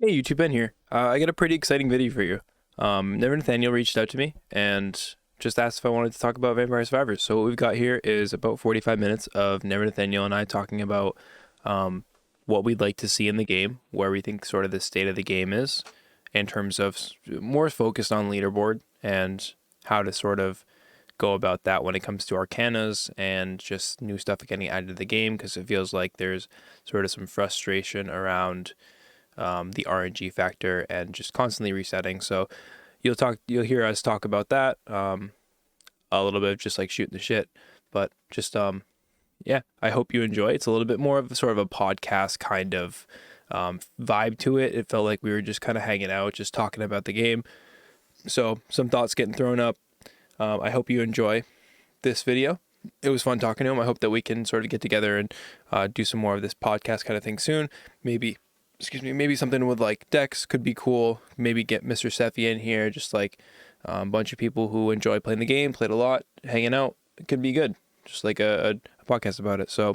Hey, YouTube Ben here. I got a pretty exciting video for you. Never Nathaniel reached out to me and just asked if I wanted to talk about Vampire Survivors. So what we've got here is about 45 minutes of Never Nathaniel and I talking about what we'd like to see in the game, where we think sort of the state of the game is, in terms of more focused on leaderboard and how to sort of go about that when it comes to arcanas and just new stuff getting added to the game, because it feels like there's sort of some frustration around the RNG factor and just constantly resetting. So you'll hear us talk about that, a little bit of just like shooting the shit, but just yeah, I hope you enjoy. It's a little bit more of a sort of a podcast kind of vibe to it. It felt like we were just kind of hanging out, just talking about the game. So some thoughts getting thrown up. I hope you enjoy this video. It was fun talking to him. I hope that we can sort of get together and do some more of this podcast kind of thing soon. Maybe something with like decks could be cool. Maybe get Mr. Seffi in here, just like a bunch of people who enjoy playing the game, played a lot, hanging out. It could be good, just like a podcast about it. So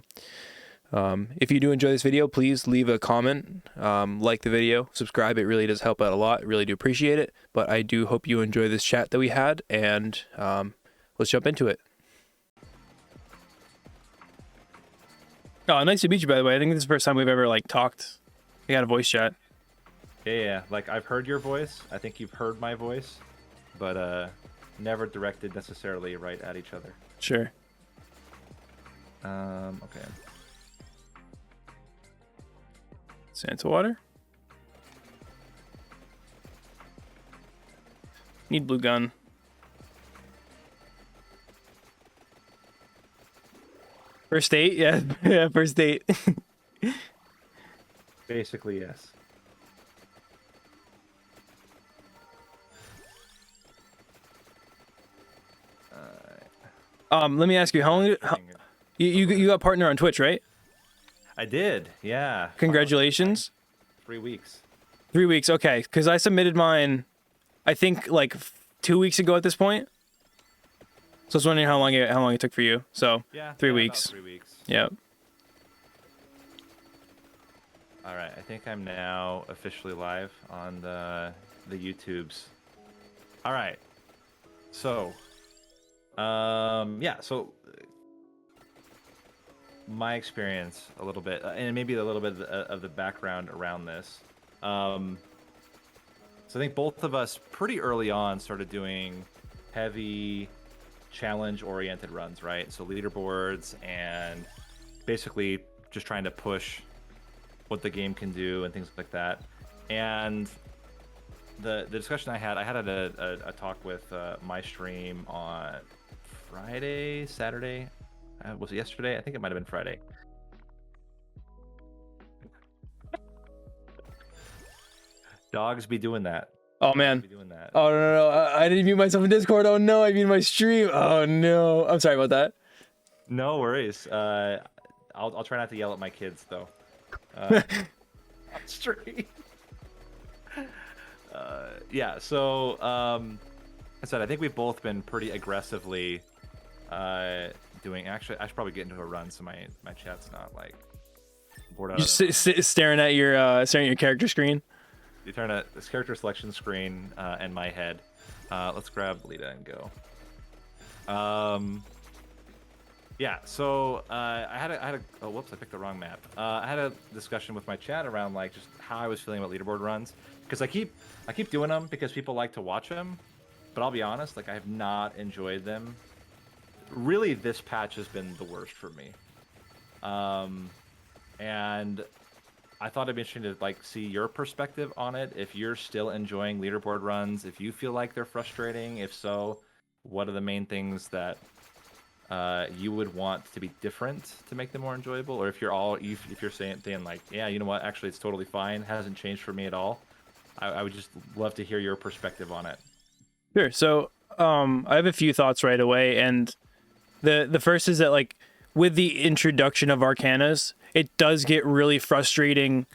if you do enjoy this video, please leave a comment, like the video, subscribe. It really does help out a lot. Really do appreciate it. But I do hope you enjoy this chat that we had, and let's jump into it. Oh, nice to meet you, by the way. I think this is the first time we've ever like talked. We got a voice chat. Yeah. Like, I've heard your voice. I think you've heard my voice, but never directed necessarily right at each other. Sure. Okay. Santa water. Need blue gun. First date? Yeah, yeah, first date. Basically, yes. Let me ask you, how long? You got a partner on Twitch, right? I did, yeah. Congratulations. 3 weeks. 3 weeks, okay. Because I submitted mine, I think like 2 weeks ago at this point. So I was wondering how long it took for you. So Yeah, 3 about weeks. 3 weeks. Yeah. All right, I think I'm now officially live on the YouTubes. All right. So, yeah. So my experience a little bit, and maybe a little bit of the background around this. So I think both of us pretty early on started doing heavy challenge-oriented runs, right? So leaderboards and basically just trying to push what the game can do and things like that. And the discussion I had a talk with my stream on Friday, Saturday. Was it yesterday? I think it might have been Friday. Dogs be doing that. Oh man. Be doing that. Oh no. I didn't mute myself in Discord. Oh no, I muted my stream. Oh no. I'm sorry about that. No worries. I'll try not to yell at my kids though. On stream. Yeah. So I said I think we've both been pretty aggressively doing. Actually, I should probably get into a run so my chat's not like bored out. You staring at your character screen. You turn this character selection screen and my head. Let's grab Lita and go. Yeah, so I had a oh whoops, I picked the wrong map. I had a discussion with my chat around like just how I was feeling about leaderboard runs, because I keep doing them because people like to watch them, but I'll be honest, like I have not enjoyed them. Really, this patch has been the worst for me. And I thought it'd be interesting to like see your perspective on it. If you're still enjoying leaderboard runs, if you feel like they're frustrating, if so, what are the main things that you would want to be different to make them more enjoyable? Or if you're saying like, yeah, you know what, actually it's totally fine, hasn't changed for me at all. I would just love to hear your perspective on it. Sure. So I have a few thoughts right away, and the first is that like with the introduction of arcanas, it does get really frustrating.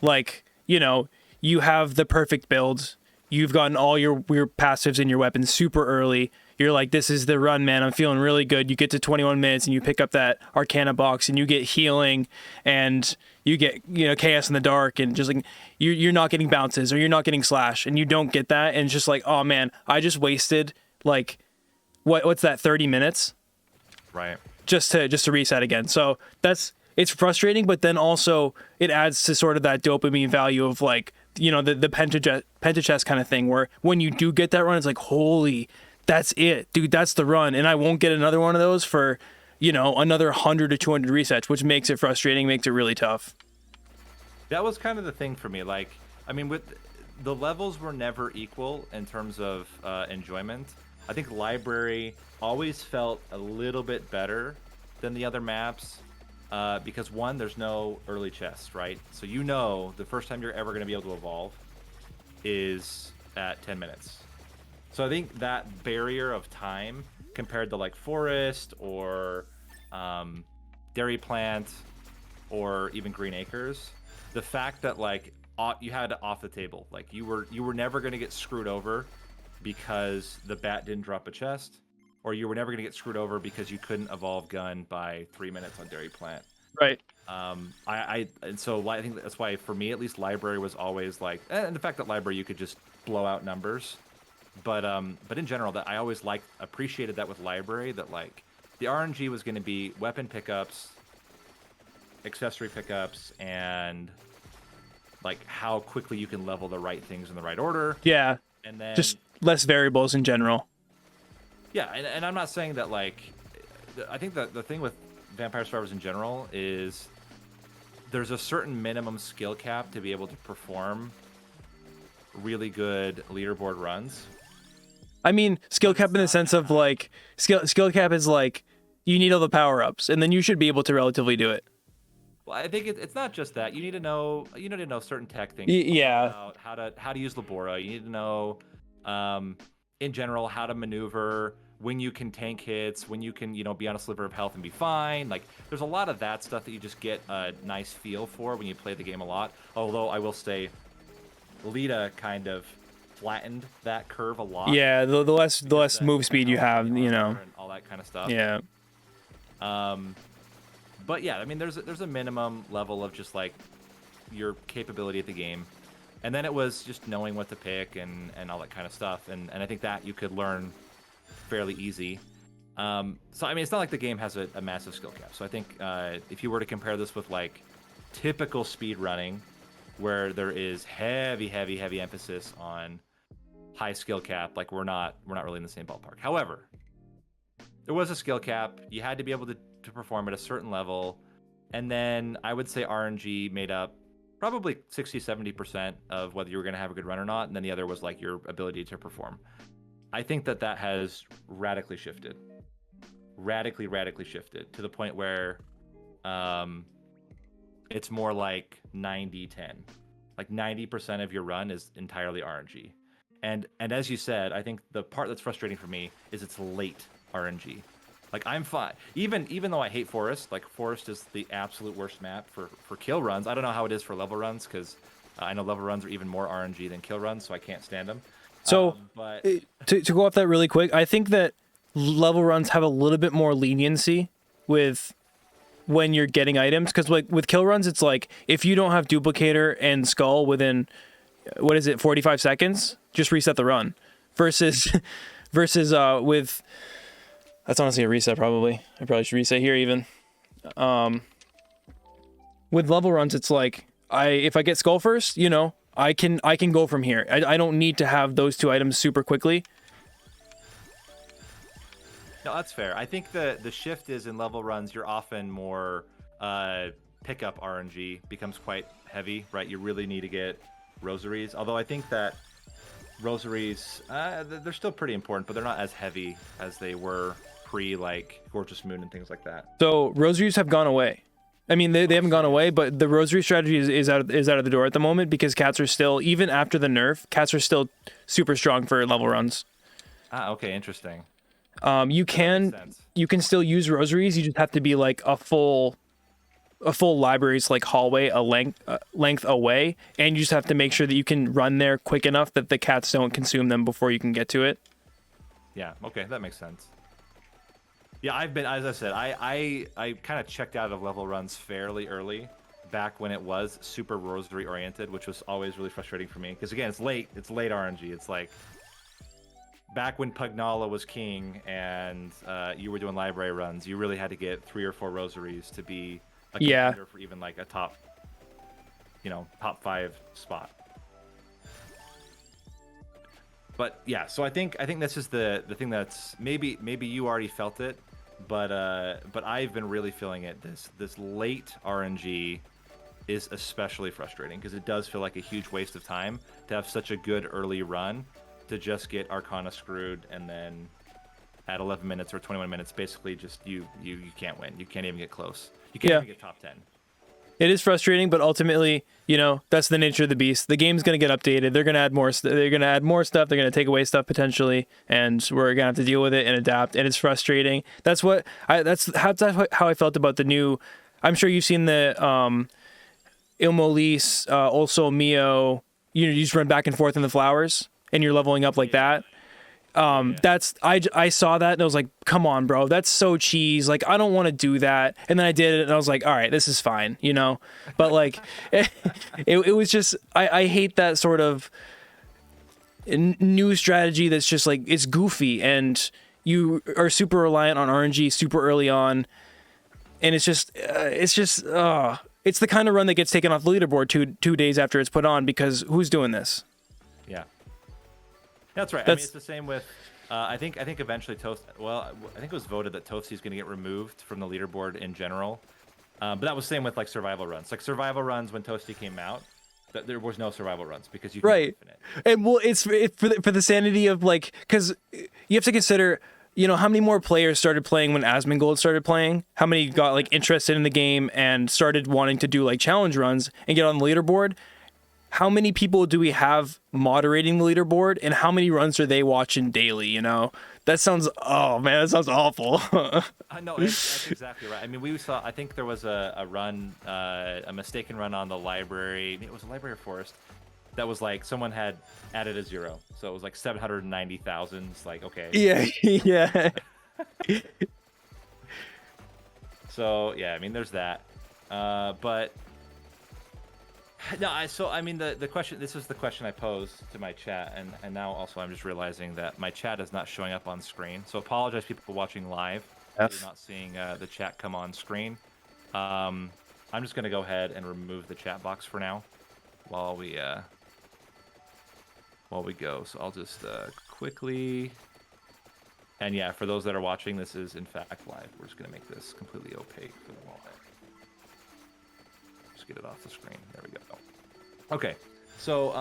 Like, you know, you have the perfect build, you've gotten all your passives and your weapons super early, you're like, this is the run, man. I'm feeling really good. You get to 21 minutes and you pick up that Arcana box and you get healing and you get, chaos in the dark, and just like you're not getting bounces or you're not getting slash, and you don't get that, and it's just like, oh man, I just wasted like what's that, 30 minutes, right? Just to reset again. So it's frustrating, but then also it adds to sort of that dopamine value of like, the pentachess kind of thing, where when you do get that run, it's like, holy, that's it, dude, that's the run, and I won't get another one of those for another 100 to 200 resets, which makes it frustrating, makes it really tough. That was kind of the thing for me. Like, I mean, with the levels were never equal in terms of enjoyment. I think Library always felt a little bit better than the other maps because, one, there's no early chest, right? So the first time you're ever going to be able to evolve is at 10 minutes. So I think that barrier of time compared to like Forest or Dairy Plant or even Green Acres, the fact that like you had it off the table, like you were never going to get screwed over because the bat didn't drop a chest, or you were never going to get screwed over because you couldn't evolve gun by 3 minutes on Dairy Plant. Right. I think that's why for me at least Library was always like, and the fact that Library you could just blow out numbers, but in general that I always appreciated that with Library, that like the RNG was going to be weapon pickups, accessory pickups, and like how quickly you can level the right things in the right order. Yeah. And then just less variables in general. Yeah, and I'm not saying that like, I think that the thing with Vampire Survivors in general is there's a certain minimum skill cap to be able to perform really good leaderboard runs. I mean, skill cap in the sense of like skill cap is like you need all the power ups, and then you should be able to relatively do it. Well, I think it's not just that. You need to know certain tech things. Yeah. About how to use Labora. You need to know, in general, how to maneuver, when you can tank hits, when you can be on a sliver of health and be fine. Like there's a lot of that stuff that you just get a nice feel for when you play the game a lot. Although I will say, Lita kind of flattened that curve a lot. Yeah, the less move speed you have, and all that kind of stuff. Yeah. But yeah, I mean, there's a minimum level of just like your capability at the game, and then it was just knowing what to pick and all that kind of stuff, and I think that you could learn fairly easy. So I mean, it's not like the game has a massive skill cap. So I think if you were to compare this with like typical speed running, where there is heavy emphasis on high skill cap, like we're not really in the same ballpark. However, there was a skill cap. You had to be able to perform at a certain level, and then I would say RNG made up probably 60-70% of whether you were going to have a good run or not, and then the other was like your ability to perform. I think that has radically shifted to the point where it's more like 90-10. Like 90% of your run is entirely RNG, and as you said, I think the part that's frustrating for me is it's late RNG. Like I'm fine, even though I hate Forest. Like Forest is the absolute worst map for kill runs. I don't know how it is for level runs, because I know level runs are even more RNG than kill runs, so I can't stand them. So but to go off that really quick, I think that level runs have a little bit more leniency with when you're getting items, because like with kill runs, it's like if you don't have duplicator and skull within 45 seconds, just reset the run. Versus with, that's honestly a reset probably. I probably should reset here even. With level runs, it's like if I get skull first, I can go from here. I don't need to have those two items super quickly. No, that's fair. I think the shift is in level runs, you're often more pickup RNG becomes quite heavy, right? You really need to get rosaries. Although I think that rosaries, they're still pretty important, but they're not as heavy as they were pre like Gorgeous Moon and things like that. So rosaries have gone away. I mean, they haven't gone away, but the rosary strategy is out of the door at the moment, because cats are still, even after the nerf, cats are still super strong for level runs. Okay, interesting. You can still use rosaries. You just have to be like a full library's like hallway a length away, and you just have to make sure that you can run there quick enough that the cats don't consume them before you can get to it. Yeah. Okay, that makes sense. Yeah, I've been, as I said, I kind of checked out of level runs fairly early, back when it was super rosary oriented, which was always really frustrating for me. Because again, it's late RNG. It's like back when Pugnala was king and you were doing library runs, you really had to get 3 or 4 rosaries to be a contender for even like a top 5 spot. But yeah, so I think this is the thing that's maybe you already felt it, but I've been really feeling it. This late RNG is especially frustrating because it does feel like a huge waste of time to have such a good early run to just get Arcana screwed, and then at 11 minutes or 21 minutes, basically just you can't win. You can't even get close. You can't even get top 10. It is frustrating, but ultimately, that's the nature of the beast. The game's going to get updated. They're going to add more. They're going to add more stuff. They're going to take away stuff potentially, and we're going to have to deal with it and adapt. And it's frustrating. That's how I felt about the new. I'm sure you've seen the Ilmolis, also Mio. You just run back and forth in the flowers, and you're leveling up like that. That's I saw that and I was like, come on, bro, that's so cheese. Like, I don't want to do that. And then I did it and I was like, all right, this is fine, but like it was just, I hate that sort of new strategy that's just like, it's goofy and you are super reliant on RNG super early on. And it's the kind of run that gets taken off the leaderboard two days after it's put on, because who's doing this? Yeah. That's right. I mean, it's the same with. I think eventually Toast. Well, I think it was voted that Toasty is going to get removed from the leaderboard in general. But that was the same with like survival runs. Like survival runs when Toasty came out, there was no survival runs because you can infinite. And well, it's for the sanity of like, because you have to consider, how many more players started playing when Asmongold started playing? How many got like interested in the game and started wanting to do like challenge runs and get on the leaderboard? How many people do we have moderating the leaderboard, and how many runs are they watching daily? That sounds, oh man, that sounds awful. No, that's exactly right. I mean, I think there was a run, a mistaken run on the library. It was a library or forest that was like someone had added a 0. So it was like 790,000. It's like, okay. Yeah. Yeah. So yeah, I mean, there's that. But no, the question, this is the question I posed to my chat, and now also I'm just realizing that my chat is not showing up on screen. So apologize people watching live. You're not seeing the chat come on screen. I'm just going to go ahead and remove the chat box for now while we go. So I'll just quickly, and yeah, for those that are watching, this is in fact live. We're just going to make this completely opaque for the moment. Get it off the screen. There we go. Okay, so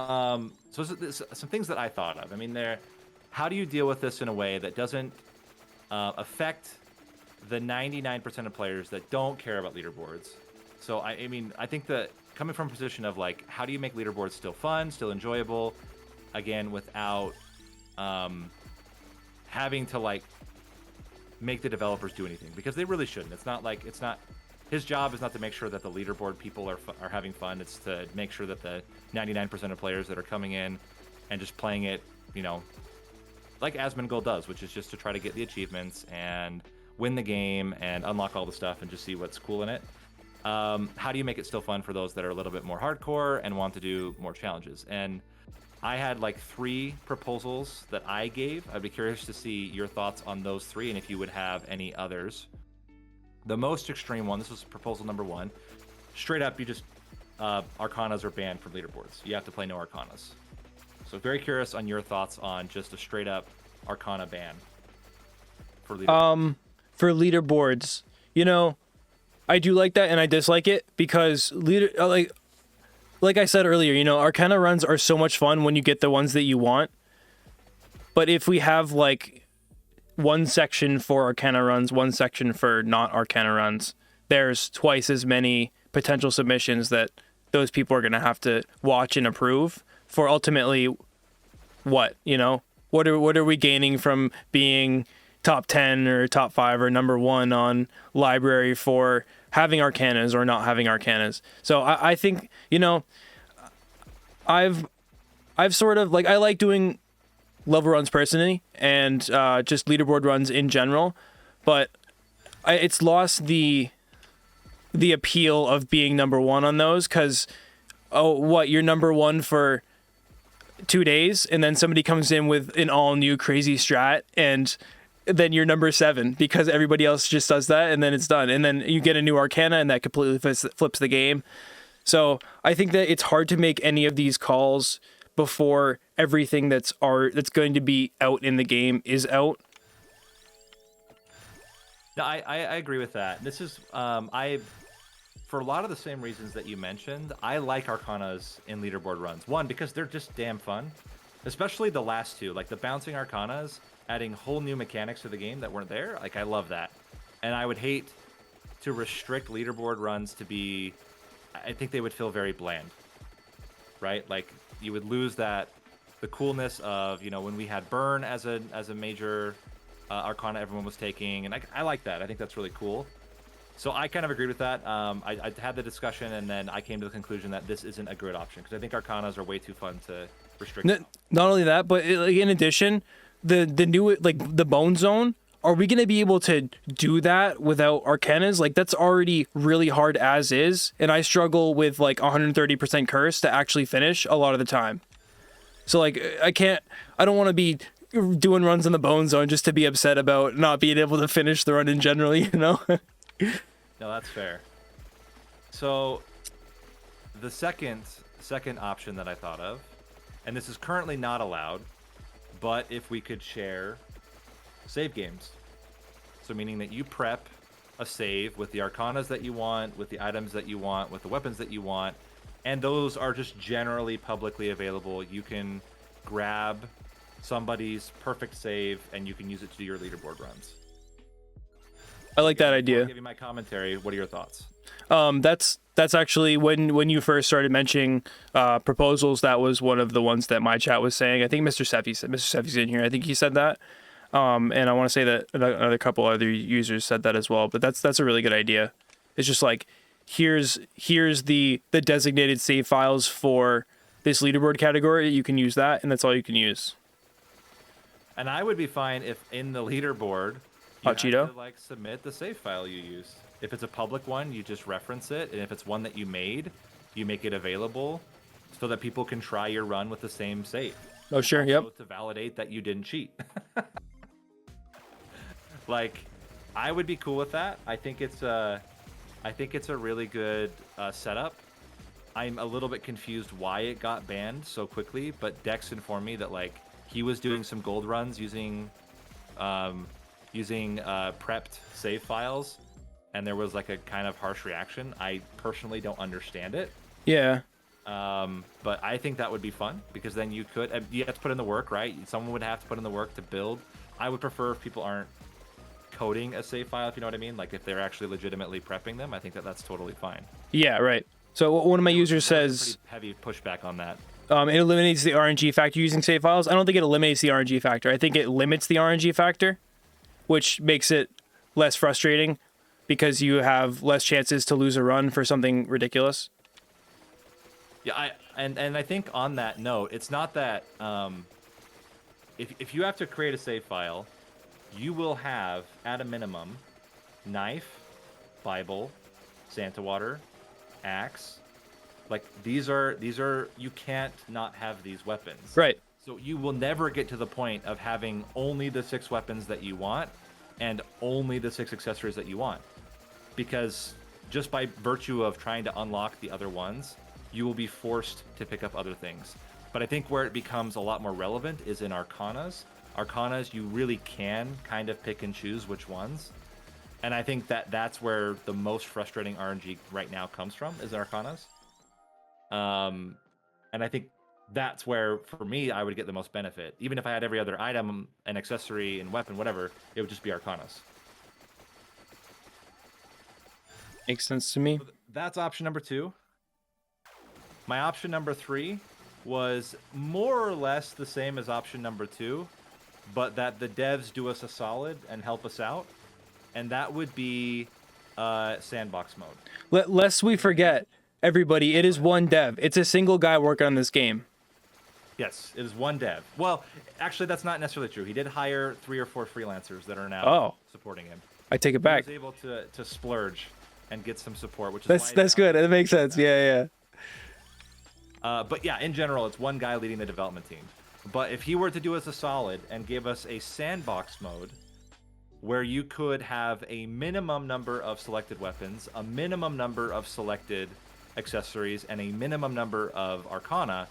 some things that I thought of. I mean, how do you deal with this in a way that doesn't affect the 99% of players that don't care about leaderboards? So I mean, I think that coming from a position of like, how do you make leaderboards still fun, still enjoyable, again, without having to like make the developers do anything, because they really shouldn't. It's not. His job is not to make sure that the leaderboard people are having fun. It's to make sure that the 99% of players that are coming in and just playing it, like Asmongold does, which is just to try to get the achievements and win the game and unlock all the stuff and just see what's cool in it. How do you make it still fun for those that are a little bit more hardcore and want to do more challenges? And I had like 3 proposals that I gave. I'd be curious to see your thoughts on those 3 and if you would have any others. The most extreme one, this was proposal number 1. Straight up, you just, Arcanas are banned from leaderboards. You have to play no Arcanas. So very curious on your thoughts on just a straight up Arcana ban for leaderboards. For leaderboards, I do like that and I dislike it because like I said earlier, Arcana runs are so much fun when you get the ones that you want. But if we have like one section for Arcana runs, one section for not Arcana runs, there's twice as many potential submissions that those people are going to have to watch and approve for ultimately what are we gaining from being top 10 or top 5 or number 1 on library for having Arcanas or not having Arcanas. So I think, I've sort of like, I like doing level runs personally and just leaderboard runs in general, but it's lost the appeal of being number one on those, because you're number one for 2 days and then somebody comes in with an all new crazy strat and then you're number 7 because everybody else just does that, and then it's done, and then you get a new arcana and that completely flips the game. So I think that it's hard to make any of these calls before everything that's going to be out in the game is out. No, I agree with that. This is for a lot of the same reasons that you mentioned, I like arcanas in leaderboard runs. One, because they're just damn fun, especially the last two, like the bouncing arcanas, adding whole new mechanics to the game that weren't there. Like, I love that. And I would hate to restrict leaderboard runs to be, I think they would feel very bland, right? Like, you would lose the coolness of, when we had Burn as a major arcana everyone was taking, and I like that. I think that's really cool. So I kind of agreed with that. I had the discussion, and then I came to the conclusion that this isn't a good option, because I think arcanas are way too fun to restrict. Not only that, but in addition, the new, like, the bone zone, are we going to be able to do that without arcanas? Like, that's already really hard as is, and I struggle with like 130% curse to actually finish a lot of the time. So like, I don't want to be doing runs in the bone zone just to be upset about not being able to finish the run in general, No, that's fair. So the second option that I thought of, and this is currently not allowed, but if we could share save games. So meaning that you prep a save with the arcanas that you want, with the items that you want, with the weapons that you want, and those are just generally publicly available. You can grab somebody's perfect save and you can use it to do your leaderboard runs. I like that idea. I'll give you my commentary. What are your thoughts? That's actually when you first started mentioning proposals, that was one of the ones that my chat was saying. I think Mr. Seffi's in here. I think he said that. And I want to say that another couple other users said that as well. But that's a really good idea. It's just like, here's the designated save files for this leaderboard category. You can use that, and that's all you can use. And I would be fine if in the leaderboard you have to like submit the save file you use. If it's a public one, you just reference it, and if it's one that you made, you make it available so that people can try your run with the same save. Oh, sure, yep. To validate that you didn't cheat. Like, I would be cool with that. I think it's a really good setup. I'm a little bit confused why it got banned so quickly, but Dex informed me that like he was doing some gold runs using prepped save files, and there was like a kind of harsh reaction. I personally don't understand it. Yeah. But I think that would be fun, because then you have to put in the work, right? Someone would have to put in the work to build. I would prefer if people aren't coding a save file, if you know what I mean. Like, if they're actually legitimately prepping them, I think that's totally fine. Yeah, right. So one of my users says heavy pushback on that. It eliminates the RNG factor using save files. I don't think it eliminates the RNG factor. I think it limits the RNG factor, which makes it less frustrating because you have less chances to lose a run for something ridiculous. Yeah, I think on that note, it's not that if you have to create a save file, you will have at a minimum knife, Bible, Santa water, axe. Like, these are you can't not have these weapons. Right. So you will never get to the point of having only the 6 weapons that you want and only the 6 accessories that you want, because just by virtue of trying to unlock the other ones, you will be forced to pick up other things. But I think where it becomes a lot more relevant is in arcanas. Arcanas, you really can kind of pick and choose which ones. And I think that's where the most frustrating RNG right now comes from, is arcanas. And I think that's where, for me, I would get the most benefit. Even if I had every other item, an accessory, and weapon, whatever, it would just be arcanas. Makes sense to me. So that's option number 2. My option number 3 was more or less the same as option number 2, but that the devs do us a solid and help us out, and that would be sandbox mode. Lest we forget, everybody, it is one dev. It's a single guy working on this game. Yes, it is one dev. Well, actually, that's not necessarily true. He did hire 3 or 4 freelancers that are now Oh, supporting him. I take it He back. was able to splurge and get some support, which is That's good. That makes sense. Yeah, But yeah, in general, it's one guy leading the development team. But if he were to do us a solid and give us a sandbox mode where you could have a minimum number of selected weapons, a minimum number of selected accessories, and a minimum number of arcana,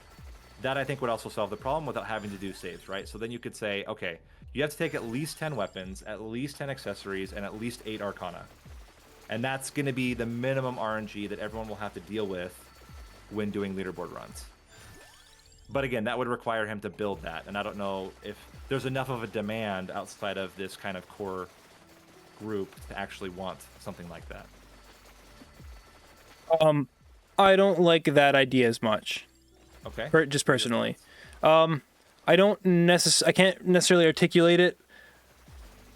that I think would also solve the problem without having to do saves, right? So then you could say, okay, you have to take at least 10 weapons, at least 10 accessories, and at least 8 arcana. And that's going to be the minimum RNG that everyone will have to deal with when doing leaderboard runs. But again, that would require him to build that. And I don't know if there's enough of a demand outside of this kind of core group to actually want something like that. I don't like that idea as much. Okay. Just personally. I can't necessarily articulate it.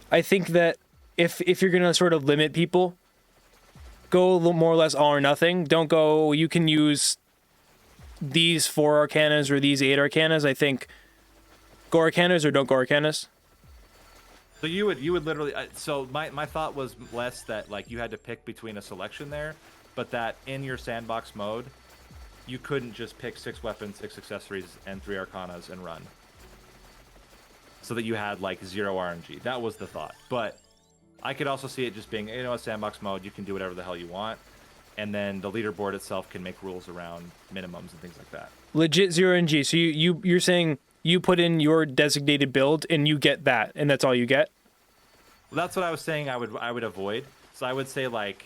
I think that if you're gonna sort of limit people, go a little more or less all or nothing. Don't go, you can use these 4 arcanas or these 8 arcanas. I think go arcanas or don't go arcanas. So you would literally. So my thought was less that like you had to pick between a selection there, but that in your sandbox mode, you couldn't just pick 6 weapons, 6 accessories, and 3 arcanas and run. So that you had like 0 RNG. That was the thought. But I could also see it just being, a sandbox mode. You can do whatever the hell you want, and then the leaderboard itself can make rules around minimums and things like that. Legit 0 RNG. So you're saying you put in your designated build and you get that, and that's all you get? Well, that's what I was saying. I would avoid. So I would say like.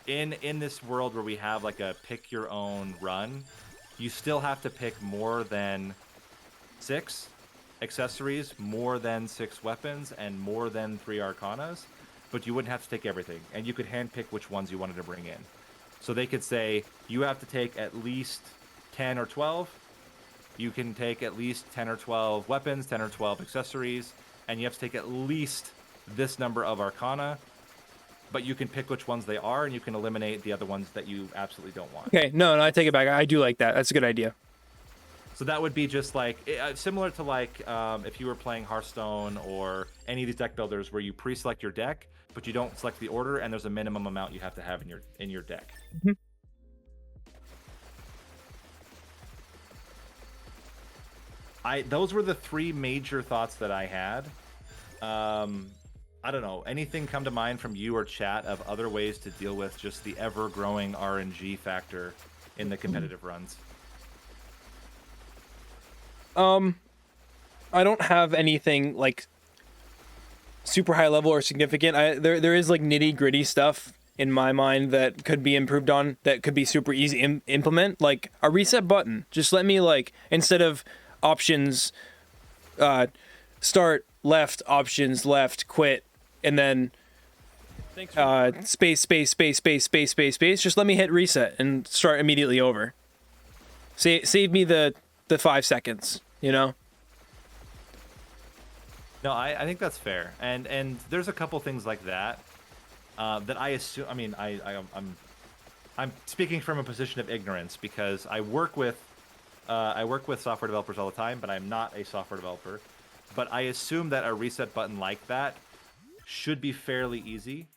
In this world where we have like a pick your own run, you still have to pick more than 6 accessories, more than 6 weapons, and more than 3 arcanas, but you wouldn't have to take everything, and you could handpick which ones you wanted to bring in. So they could say you have to take at least 10 or 12. You can take at least 10 or 12 weapons, 10 or 12 accessories, and you have to take at least this number of arcana. But you can pick which ones they are, and you can eliminate the other ones that you absolutely don't want. Okay, no, I take it back. I do like that. That's a good idea. So that would be just like similar to like if you were playing Hearthstone or any of these deck builders where you pre-select your deck, but you don't select the order, and there's a minimum amount you have to have in your deck. Mm-hmm. Those were the 3 major thoughts that I had. I don't know. Anything come to mind from you or chat of other ways to deal with just the ever-growing RNG factor in the competitive runs? I don't have anything like super high level or significant. There is like nitty gritty stuff in my mind that could be improved on, that could be super easy to implement, like a reset button. Just let me, like, instead of options, start left, options left, quit, and then space, just let me hit reset and start immediately over. Save me the 5 seconds, No, I think that's fair, and there's a couple things like that that I assume. I mean, I'm speaking from a position of ignorance because I work with software developers all the time, but I'm not a software developer. But I assume that a reset button like that should be fairly easy.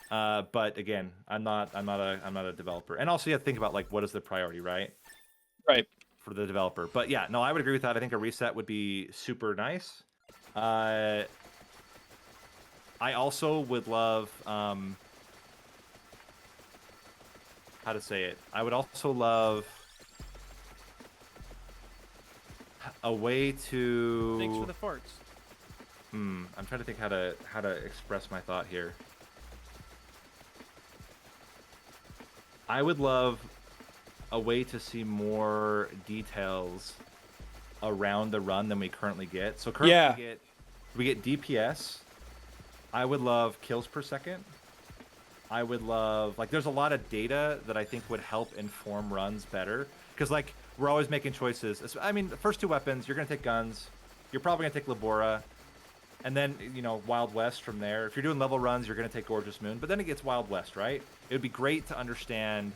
But again, I'm not a developer, and also you have to think about like what is the priority, right? Right. For the developer. But yeah, no, I would agree with that. I think a reset would be super nice. I also would love how to say it. I would also love a way to. Thanks for the farts. I'm trying to think how to express my thought here. I would love a way to see more details around the run than we currently get. So currently we get DPS. I would love kills per second. I would love, like, there's a lot of data that I think would help inform runs better. Because, like, we're always making choices. I mean, the first 2 weapons, you're going to take guns. You're probably going to take Labora. And then, Wild West from there. If you're doing level runs, you're going to take Gorgeous Moon. But then it gets Wild West, right? It would be great to understand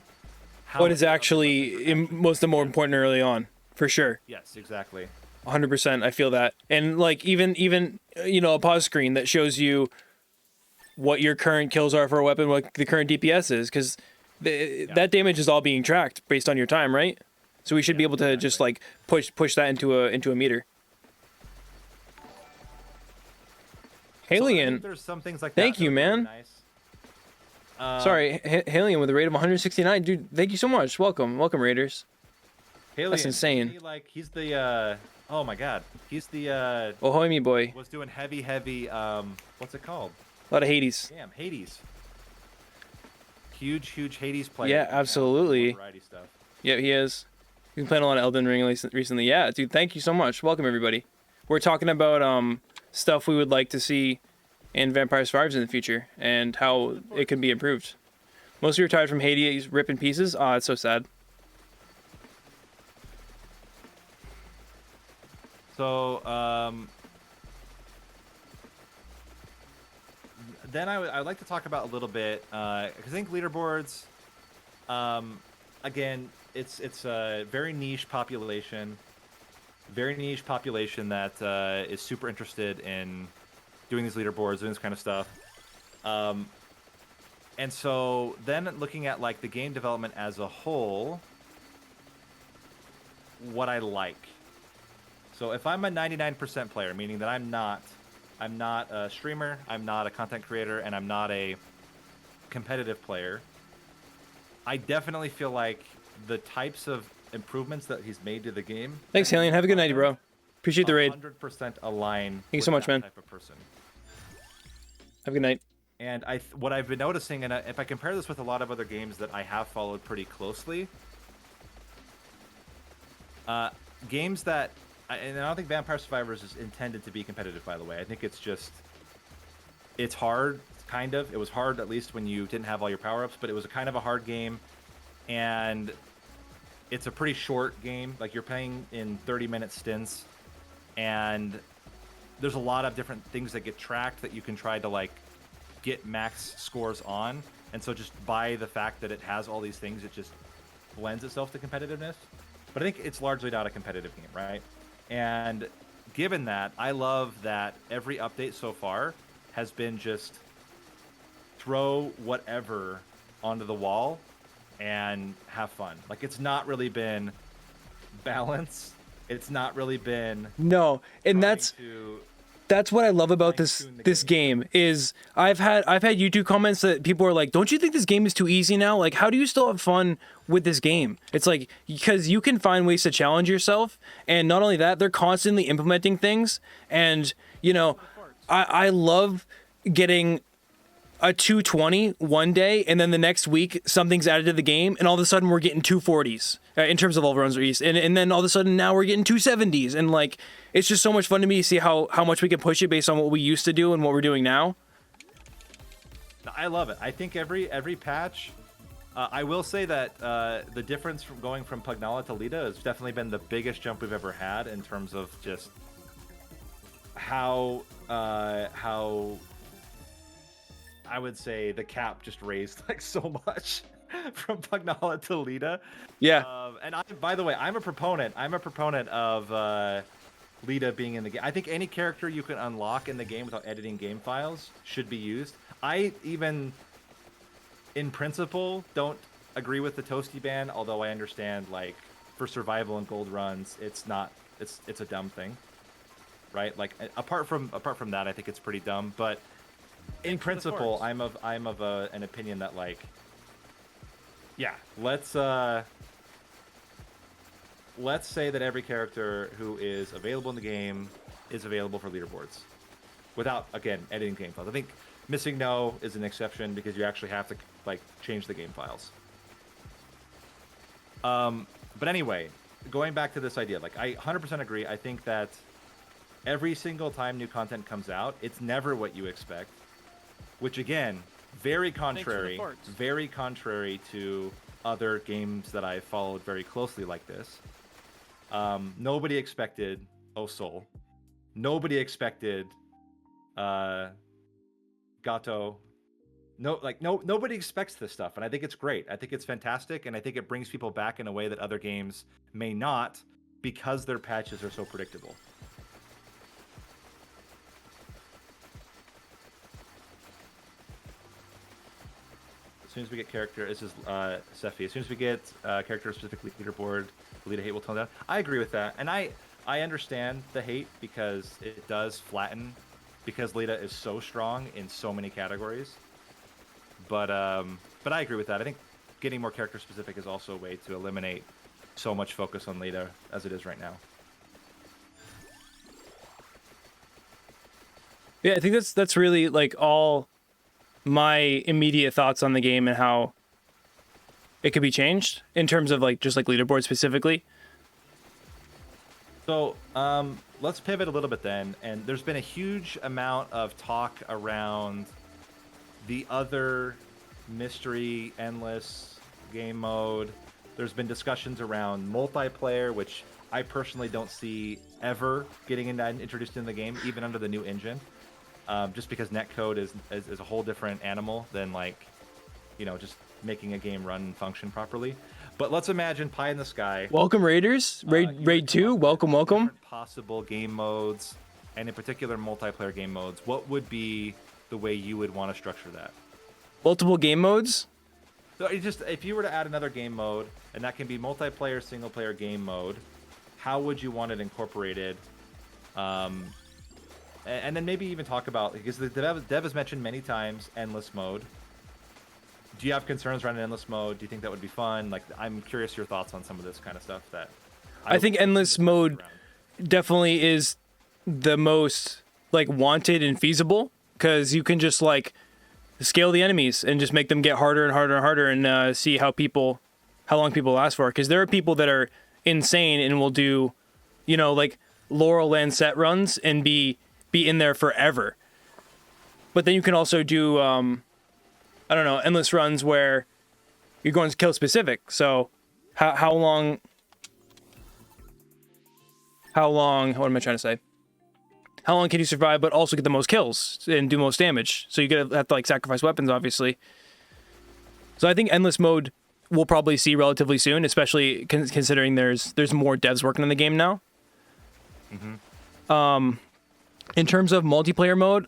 how what is actually most important early on. for sure. Yes, exactly. 100%. I feel that. And like even a pause screen that shows you what your current kills are for a weapon, what the current DPS is, because that damage is all being tracked based on your time, right? So we should be able to just like push that into a meter. Halien, There's some things like thank that you, that are really man. nice. Sorry, Halien with a rate of 169, dude. Thank you so much. Welcome, Raiders. Halien, That's insane. He's the oh my god, he's the Ahoy, me boy. was doing heavy what's it called? A lot of Hades. Damn, Hades. Huge Hades player. Yeah, absolutely. Variety stuff. Yeah, he is. You've been playing a lot of Elden Ring recently. Yeah, dude, thank you so much. Welcome, everybody. We're talking about stuff we would like to see in Vampire Survivors in the future and how it can be improved. Most of you retired from Hades, rip in pieces. Oh, it's so sad. So, then I would like to talk about a little bit, because I think leaderboards, again, it's a very niche population that is super interested in doing these leaderboards, doing this kind of stuff. And so then looking at like the game development as a whole, what I like. So if I'm a 99% player, meaning that I'm not a streamer, I'm not a content creator, and I'm not a competitive player, I definitely feel like the types of improvements that he's made to the game. Thanks, Halien. Have a good night, bro. Appreciate the raid. 100% align. Thank you so much, man. Type of person. Have a good night. And what I've been noticing, and if I compare this with a lot of other games that I have followed pretty closely, games that, and I don't think Vampire Survivors is intended to be competitive, by the way. I think it's hard, kind of. It was hard, at least when you didn't have all your power-ups, but it was a kind of a hard game, and it's a pretty short game. Like, you're playing in 30-minute stints, and there's a lot of different things that get tracked that you can try to, like, get max scores on. And so just by the fact that it has all these things, it just lends itself to competitiveness. But I think it's largely not a competitive game, right? And given that, I love that every update so far has been just throw whatever onto the wall and have fun. Like, it's not really been balance. It's not really been and that's what I love about this game is I've had YouTube comments that people are like, don't you think this game is too easy now? Like, how do you still have fun with this game? It's like, because you can find ways to challenge yourself, and not only that, they're constantly implementing things. And I love getting a 220 one day, and then the next week something's added to the game, and all of a sudden we're getting 240s in terms of overruns released, and then all of a sudden now we're getting 270s, and like, it's just so much fun to me to see how much we can push it based on what we used to do and what we're doing now. I love it. I think every patch, I will say that the difference from going from Pugnala to Lita has definitely been the biggest jump we've ever had in terms of just how I would say the cap just raised like so much from Pugnala to Lita. Yeah. And by the way, I'm a proponent of Lita being in the game. I think any character you can unlock in the game without editing game files should be used. I even, in principle, don't agree with the Toasty ban, although I understand, like, for survival and gold runs, it's a dumb thing, right? Like, apart from that, I think it's pretty dumb. But in principle, I'm of an opinion that, like, yeah, let's say that every character who is available in the game is available for leaderboards without, again, editing game files. I think missing no is an exception because you actually have to, like, change the game files. But anyway, going back to this idea, like, I 100% agree. I think that every single time new content comes out, it's never what you expect, which, again, very contrary to other games that I followed very closely like this. Nobody expected Osol. Nobody expected Gato. Nobody expects this stuff, and I think it's great. I think it's fantastic, and I think it brings people back in a way that other games may not. because their patches are so predictable. As soon as we get character, this is Sephi. As soon as we get character-specific leaderboard, the leader hate will tone down. I agree with that, and I understand the hate because it does flatten, because Lita is so strong in so many categories. But I agree with that. I think getting more character-specific is also a way to eliminate so much focus on Lita as it is right now. Yeah, I think that's really like all my immediate thoughts on the game and how it could be changed in terms of like just like leaderboard specifically. So let's pivot a little bit then. And there's been a huge amount of talk around the other mystery endless game mode. There's been discussions around multiplayer, which I personally don't see ever getting introduced in the game, even under the new engine. Just because netcode is a whole different animal than like, you know, just making a game run and function properly. But let's imagine pie in the sky. Welcome Raiders, Raid 2, welcome. Possible game modes, and in particular multiplayer game modes. What would be the way you would want to structure that? Multiple game modes? So if you were to add another game mode, and that can be multiplayer, single player game mode, how would you want it incorporated? And then maybe even talk about, because the dev has mentioned many times endless mode. Do you have concerns around endless mode? Do you think that would be fun? Like, I'm curious your thoughts on some of this kind of stuff. That I think endless mode definitely is the most like wanted and feasible, because you can just like scale the enemies and just make them get harder and harder and harder, and see how long people last for. Because there are people that are insane and will do, you know, like Laurel Land set runs and be in there forever. But then you can also do I don't know, endless runs where you're going to kill specific. So how long what am I trying to say? How long can you survive but also get the most kills and do most damage? So you're gonna have to like sacrifice weapons, obviously. So I think endless mode we'll probably see relatively soon, especially considering there's more devs working on the game now. Mm-hmm. In terms of multiplayer mode,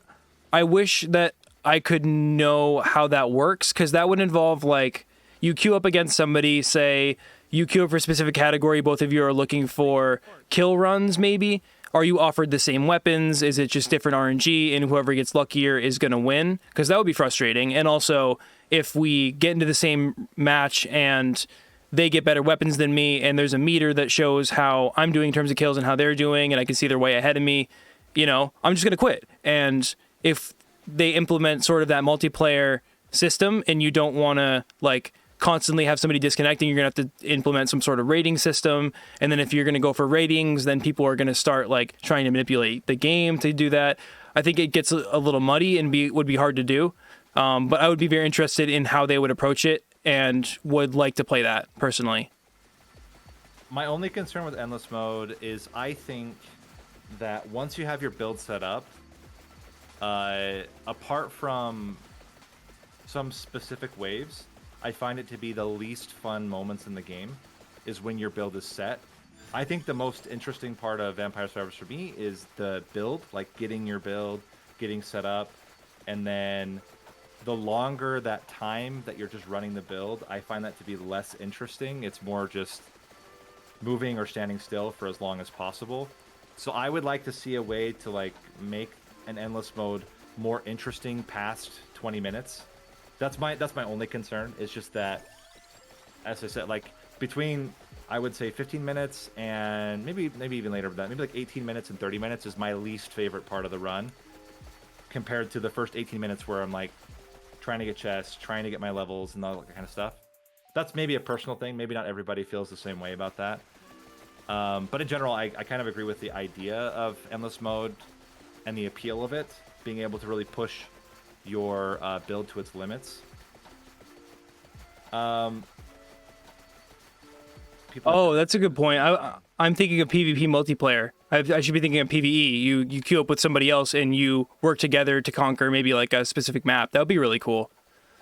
I wish that I could know how that works, because that would involve like you queue up against somebody, say you queue up for a specific category, both of you are looking for kill runs maybe. Are you offered the same weapons? Is it just different RNG and whoever gets luckier is going to win? Because that would be frustrating. And also, if we get into the same match and they get better weapons than me and there's a meter that shows how I'm doing in terms of kills and how they're doing, and I can see they're way ahead of me, you know, I'm just going to quit. And if they implement sort of that multiplayer system and you don't want to like constantly have somebody disconnecting, you're going to have to implement some sort of rating system. And then if you're going to go for ratings, then people are going to start like trying to manipulate the game to do that. I think it gets a little muddy and would be hard to do. But I would be very interested in how they would approach it and would like to play that personally. My only concern with endless mode is I think that once you have your build set up, apart from some specific waves, I find it to be the least fun moments in the game is when your build is set. I think the most interesting part of Vampire Survivors for me is the build, like getting your build, getting set up, and then the longer that time that you're just running the build, I find that to be less interesting. It's more just moving or standing still for as long as possible. So I would like to see a way to like make an endless mode more interesting past 20 minutes. That's my only concern. It's just that, as I said, like between I would say 15 minutes and maybe even later than that, maybe like 18 minutes and 30 minutes is my least favorite part of the run, compared to the first 18 minutes where I'm like trying to get chests, trying to get my levels and all that kind of stuff. That's maybe a personal thing. Maybe not everybody feels the same way about that. But in general, I kind of agree with the idea of endless mode and the appeal of it, being able to really push your build to its limits. That's a good point. I'm thinking of PvP multiplayer. I should be thinking of PvE. You queue up with somebody else and you work together to conquer maybe like a specific map. That would be really cool.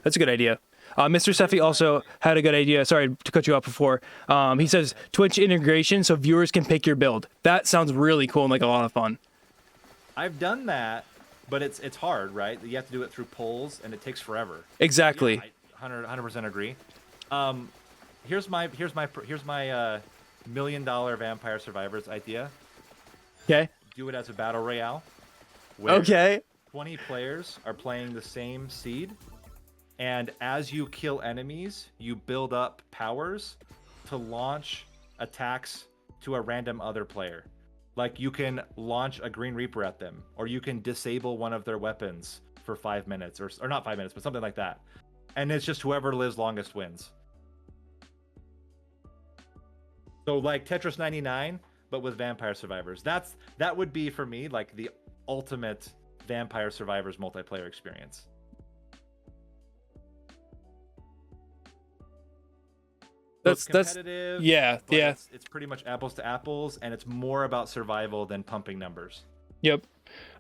That's a good idea. Mr. Seffi also had a good idea. Sorry to cut you off before. He says Twitch integration so viewers can pick your build. That sounds really cool and like a lot of fun. I've done that, but it's hard, right? You have to do it through polls, and it takes forever. Exactly. Yeah, I 100% agree. Here's my $1 million Vampire Survivors idea. Okay. Do it as a battle royale. Where Okay. 20 players are playing the same seed, and as you kill enemies, you build up powers to launch attacks to a random other player. Like you can launch a Green Reaper at them, or you can disable one of their weapons for 5 minutes, or not 5 minutes, but something like that. And it's just whoever lives longest wins. So like Tetris 99, but with Vampire Survivors. That would be for me like the ultimate Vampire Survivors multiplayer experience. That's competitive. Yeah. It's pretty much apples to apples, and it's more about survival than pumping numbers. Yep.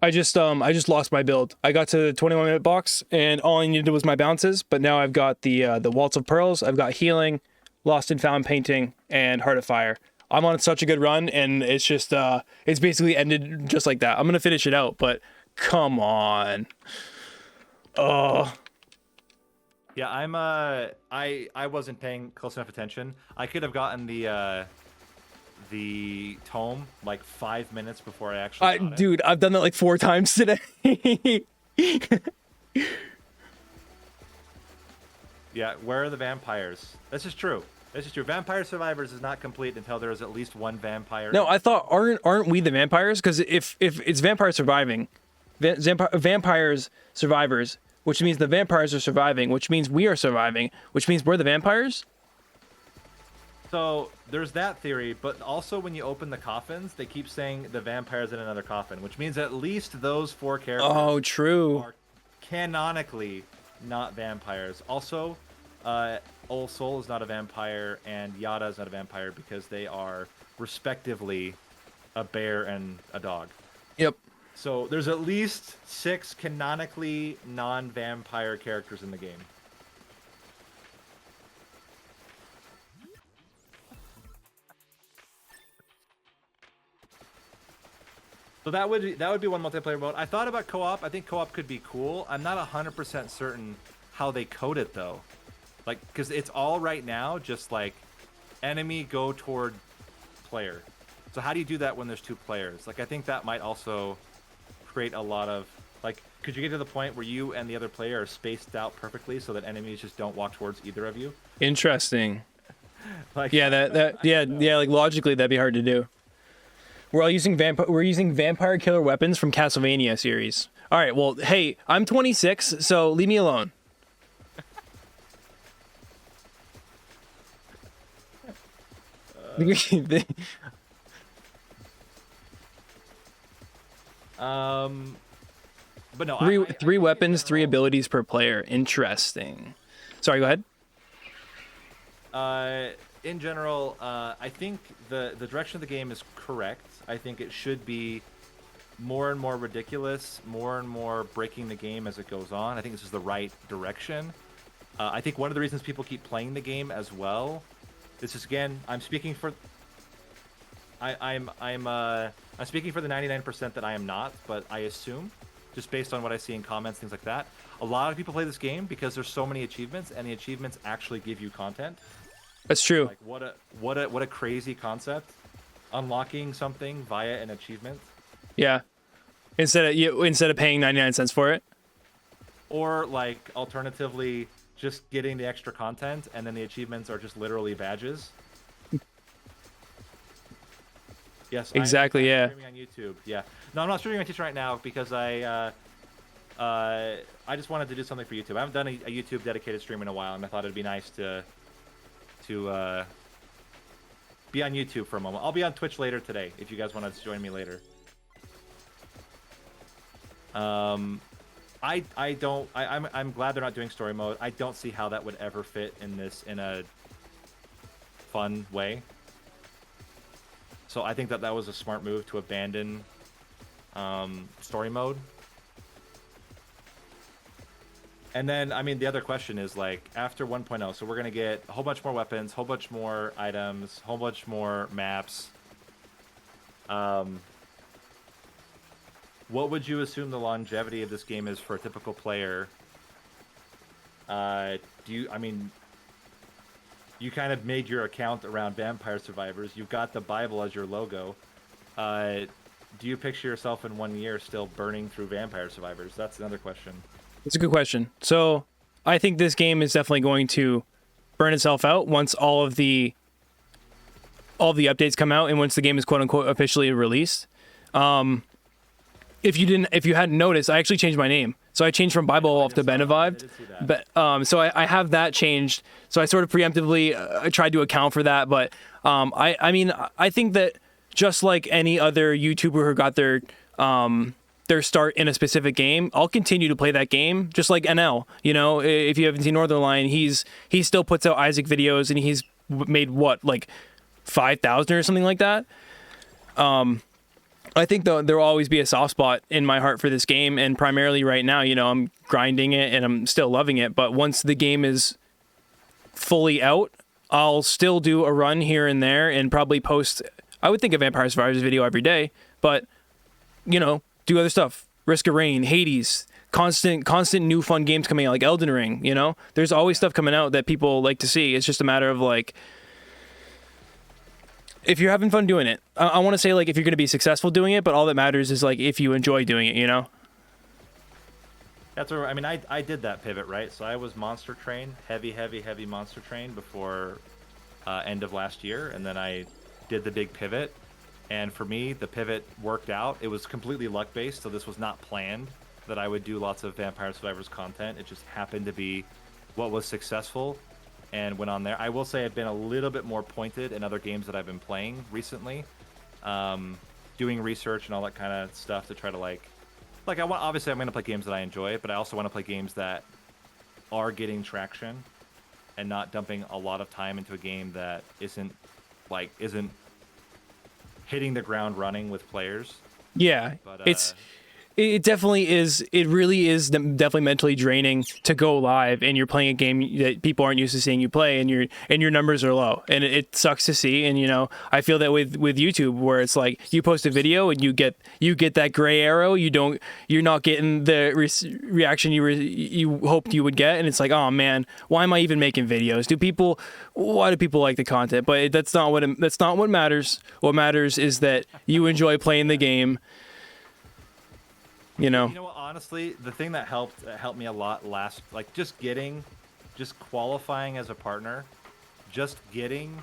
I just lost my build. I got to the 21-minute box, and all I needed was my bounces. But now I've got the Waltz of Pearls. I've got healing, Lost and Found Painting, and Heart of Fire. I'm on such a good run, and it's just it's basically ended just like that. I'm gonna finish it out, but come on. Oh. Yeah, I wasn't paying close enough attention. I could have gotten the tome like 5 minutes before I actually got it. Dude, I've done that like 4 times today. Yeah, where are the vampires? This is true. This is true. Vampire Survivors is not complete until there is at least one vampire. No, I thought aren't we the vampires? Because if it's vampires surviving, vampires survivors, which means the vampires are surviving, which means we are surviving, which means we're the vampires. So there's that theory, but also when you open the coffins, they keep saying the vampire's in another coffin, which means at least those 4 characters. Oh, true. Are canonically not vampires. Also, Ol Sol is not a vampire, and Yada is not a vampire because they are respectively a bear and a dog. Yep. So there's at least 6 canonically non-vampire characters in the game. So that would be one multiplayer mode. I thought about co-op. I think co-op could be cool. I'm not 100% certain how they code it though. Like, because it's all right now just like enemy go toward player. So how do you do that when there's 2 players? Like, I think that might also create a lot of like, could you get to the point where you and the other player are spaced out perfectly so that enemies just don't walk towards either of you? Interesting. Like, yeah, like logically that'd be hard to do. We're using vampire killer weapons from Castlevania series. All right, well, hey, I'm 26, so leave me alone. But no, three weapons, 3 abilities per player. Interesting. Sorry, go ahead. In general, I think the direction of the game is correct. I think it should be more and more ridiculous, more and more breaking the game as it goes on. I think this is the right direction. I think one of the reasons people keep playing the game as well. This is, again, I'm speaking for. I'm speaking for the 99% that I am not, but I assume, just based on what I see in comments, things like that, a lot of people play this game because there's so many achievements, and the achievements actually give you content. That's true. Like what a crazy concept, unlocking something via an achievement. Yeah, instead of paying 99 cents for it, or like alternatively just getting the extra content, and then the achievements are just literally badges. Yes, exactly. I'm yeah. streaming on YouTube. Yeah. No, I'm not streaming on Twitch right now because I just wanted to do something for YouTube. I haven't done a YouTube dedicated stream in a while, and I thought it'd be nice to be on YouTube for a moment. I'll be on Twitch later today if you guys want to join me later. I'm glad they're not doing story mode. I don't see how that would ever fit in a fun way. So I think that was a smart move to abandon story mode. And then, I mean, the other question is like after 1.0, so we're gonna get a whole bunch more weapons, whole bunch more items, whole bunch more maps. Um, what would you assume the longevity of this game is for a typical player? I mean, you kind of made your account around Vampire Survivors. You've got the Bible as your logo. Uh, do you picture yourself in 1 year still burning through Vampire Survivors? That's another question. It's a good question. So I think this game is definitely going to burn itself out once all of the updates come out and once the game is quote unquote officially released. If you hadn't noticed, I actually changed my name. So I changed from Bible off to Benevive. But so I have that changed. So I sort of preemptively tried to account for that. But I mean I think that just like any other YouTuber who got their start in a specific game, I'll continue to play that game. Just like NL, you know, if you haven't seen Northernlion, he still puts out Isaac videos and he's made what, like 5,000 or something like that. I think though there will always be a soft spot in my heart for this game, and primarily right now, you know, I'm grinding it and I'm still loving it. But once the game is fully out, I'll still do a run here and there and probably post. I would think a Vampire Survivors video every day, but you know, do other stuff. Risk of Rain, Hades, constant new fun games coming out like Elden Ring. You know, there's always stuff coming out that people like to see. It's just a matter of like, if you're having fun doing it. I want to say like if you're going to be successful doing it, but all that matters is like if you enjoy doing it, you know? That's where, I mean, I did that pivot, right? So I was Monster Train, heavy Monster Train before end of last year. And then I did the big pivot. And for me, the pivot worked out. It was completely luck-based, so this was not planned that I would do lots of Vampire Survivors content. It just happened to be what was successful and went on there. I will say I've been a little bit more pointed in other games that I've been playing recently, doing research and all that kind of stuff to try to like obviously I'm going to play games that I enjoy, but I also want to play games that are getting traction and not dumping a lot of time into a game that isn't hitting the ground running with players. Yeah, But, it definitely is. It really is definitely mentally draining to go live and you're playing a game that people aren't used to seeing you play, and your numbers are low, and it sucks to see. And you know, I feel that with YouTube, where it's like you post a video and you get that gray arrow. You're not getting the reaction you hoped you would get, and it's like, oh man, why am I even making videos? Why do people like the content? But that's not what matters. What matters is that you enjoy playing the game. You know what, honestly, the thing that helped me a lot just qualifying as a partner, just getting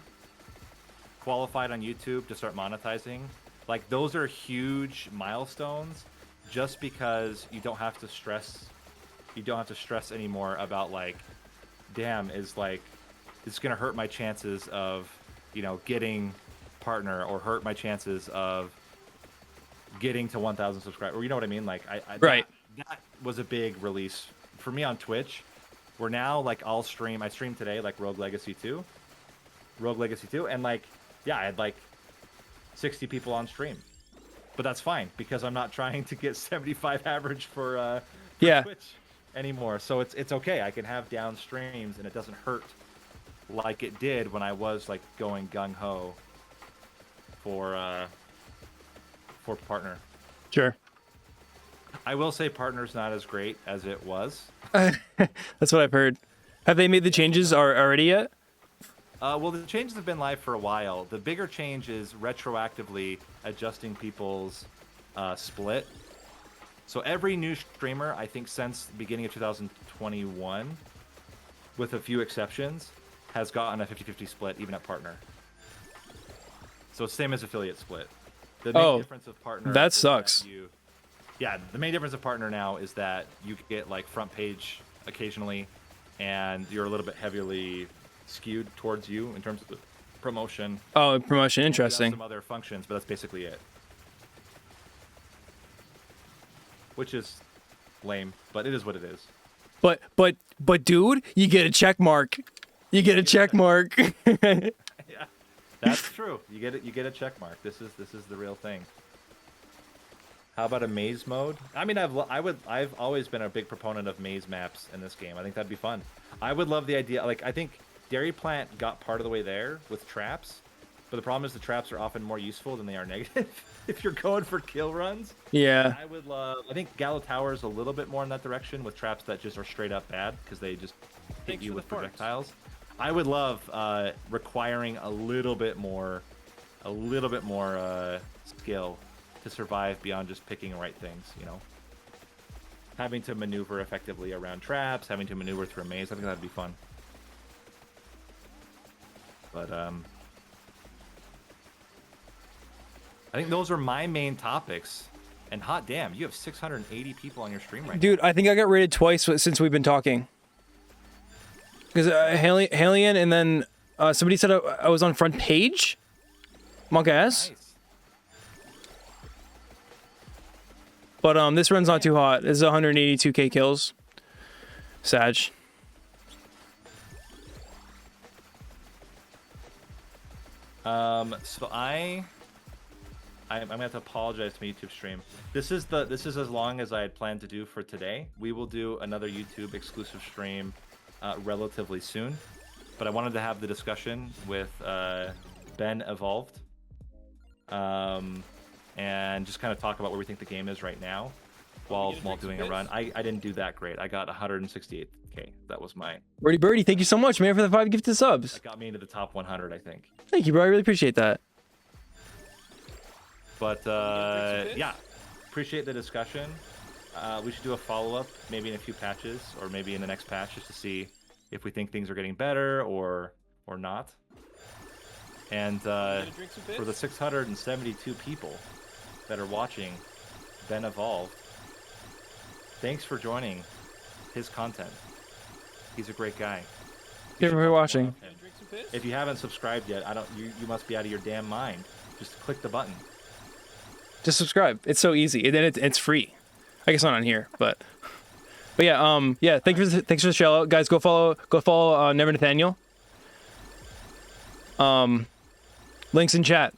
qualified on YouTube to start monetizing, like those are huge milestones, just because you don't have to stress anymore about like, damn, is like it's gonna hurt my chances of, you know, getting partner, or hurt my chances of getting to 1,000 subscribers, or you know what I mean? Like right. That was a big release for me on Twitch. Where now, like, I streamed today, like Rogue Legacy 2, and like, yeah, I had like 60 people on stream, but that's fine because I'm not trying to get 75 average for Twitch anymore. So it's okay. I can have down streams and it doesn't hurt like it did when I was like going gung ho for partner. Sure. I will say partner's not as great as it was. That's what I've heard. Have they made the changes already yet? Well, the changes have been live for a while. The bigger change is retroactively adjusting people's split. So every new streamer, I think since the beginning of 2021, with a few exceptions, has gotten a 50-50 split even at partner. So it's same as affiliate split. The main difference of partner, that sucks. The main difference of partner now is that you get like front page occasionally, and you're a little bit heavily skewed towards you in terms of the promotion. Oh, promotion, interesting. Some other functions, but that's basically it. Which is lame, but it is what it is. But dude, you get a check mark. You get a check mark. Yeah, that's true. You get a check mark. This is the real thing. How about a maze mode? I mean, I've always been a big proponent of maze maps in this game. I think that'd be fun. I would love the idea. Like, I think Dairy Plant got part of the way there with traps, but the problem is the traps are often more useful than they are negative if you're going for kill runs. Yeah. I would love. I think Gallow Tower is a little bit more in that direction with traps that just are straight up bad because they just hit you with projectiles. I would love requiring a little bit more skill to survive beyond just picking the right things. You know, having to maneuver effectively around traps, having to maneuver through a maze. I think that'd be fun. But I think those are my main topics. And hot damn, you have 680 people on your stream right now. Dude, I think I got rated twice since we've been talking. Because Halion and then somebody said I was on front page? Monk ass? Nice. But this run's not too hot. This is 182k kills. Sag. So I'm gonna have to apologize to my YouTube stream. This is as long as I had planned to do for today. We will do another YouTube exclusive stream relatively soon, but I wanted to have the discussion with Ben Evolved, and just kind of talk about where we think the game is right now, while doing a run. I didn't do that great. I got 168k. That was my Birdie, thank you so much, man, for the 5 gifted subs. that got me into the top 100, I think. Thank you, bro. I really appreciate that. But yeah, appreciate the discussion. We should do a follow-up, maybe in a few patches, or maybe in the next patch, just to see if we think things are getting better or not. And for the 672 people that are watching Ben Evolved, thanks for joining his content. He's a great guy. Thank you for watching. If you haven't subscribed yet, you must be out of your damn mind. Just click the button. Just subscribe. It's so easy, and then it's free. I guess not on here, but yeah. Yeah. Thanks for the shout out, guys. Go follow Never Nathaniel. Links in chat.